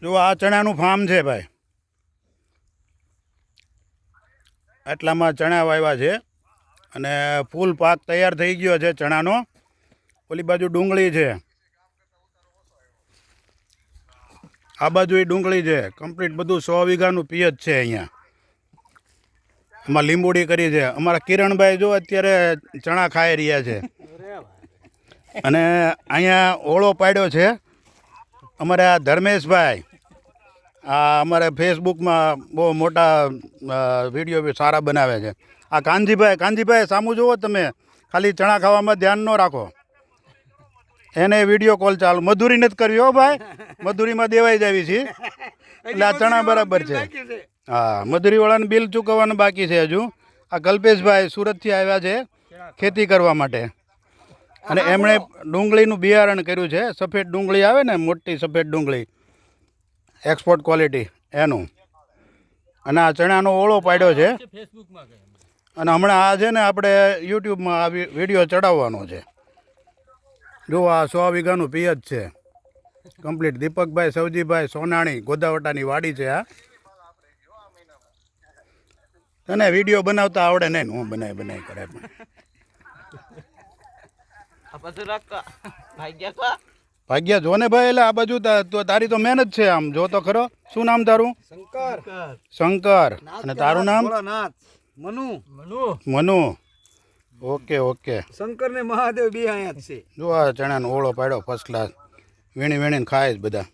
જો આ ચણાનું ફાર્મ છે ભાઈ. આટલામાં ચણા વાવ્યા છે અને ફૂલ પાક તૈયાર થઈ ગયો છે ચણાનો. ઓલી બાજુ ડુંગળી છે, આ બાજુ એ ડુંગળી છે. કમ્પ્લીટ બધું 100 વીઘાનું પિયત છે અહીંયા. એમાં લીંબોડી કરી છે. અમારા કિરણભાઈ જો અત્યારે ચણા ખાઈ રહ્યા છે. અને અહીંયા ઓળો પાડ્યો છે અમારા ધર્મેશભાઈ. આ અમારે ફેસબુકમાં બહુ મોટા વિડીયો સારા બનાવે છે. આ કાનજીભાઈ સામું જુઓ તમે, ખાલી ચણા ખાવામાં ધ્યાન ન રાખો. એને વિડીયો કોલ ચાલુ. મજૂરી નથી કરવી હો ભાઈ, મજૂરીમાં દેવાઈ જ આવી છે. એટલે આ ચણા બરાબર છે. હા, મજૂરીવાળાને બિલ ચૂકવવાનું બાકી છે હજુ. આ કલ્પેશભાઈ સુરતથી આવ્યા છે ખેતી કરવા માટે, અને એમણે ડુંગળીનું બિયારણ કર્યું છે. સફેદ ડુંગળી આવે ને, મોટી સફેદ ડુંગળી, એક્સપોર્ટ ક્વોલિટી એનું. અને આ ચણાનો ઓળો પાડ્યો છે. અને હમણાં આ છે ને આપણે યુટ્યુબમાં આ વિડીયો ચડાવવાનો છે. જો આ 100 વીઘાનું પિયત છે કમ્પ્લીટ. દીપકભાઈ સવજીભાઈ સોનાણી ગોદાવટાની વાડી છે આ. તને વિડીયો બનાવતા આવડે નહીં, હું બનાવી કરે. ભાગ્યા જો ને ભાઈ. એટલે આ બાજુ તારી તો મહેનત છે. આમ જો તો ખરો. શું નામ તારું? શંકર. અને તારું નામ? મનુ. ઓકે. શંકર ને મહાદેવ બે અહીંયા જ છે. જો આ ચણાનો ઓળો પાડ્યો ફર્સ્ટ ક્લાસ. વીણીને ખાય જ બધા.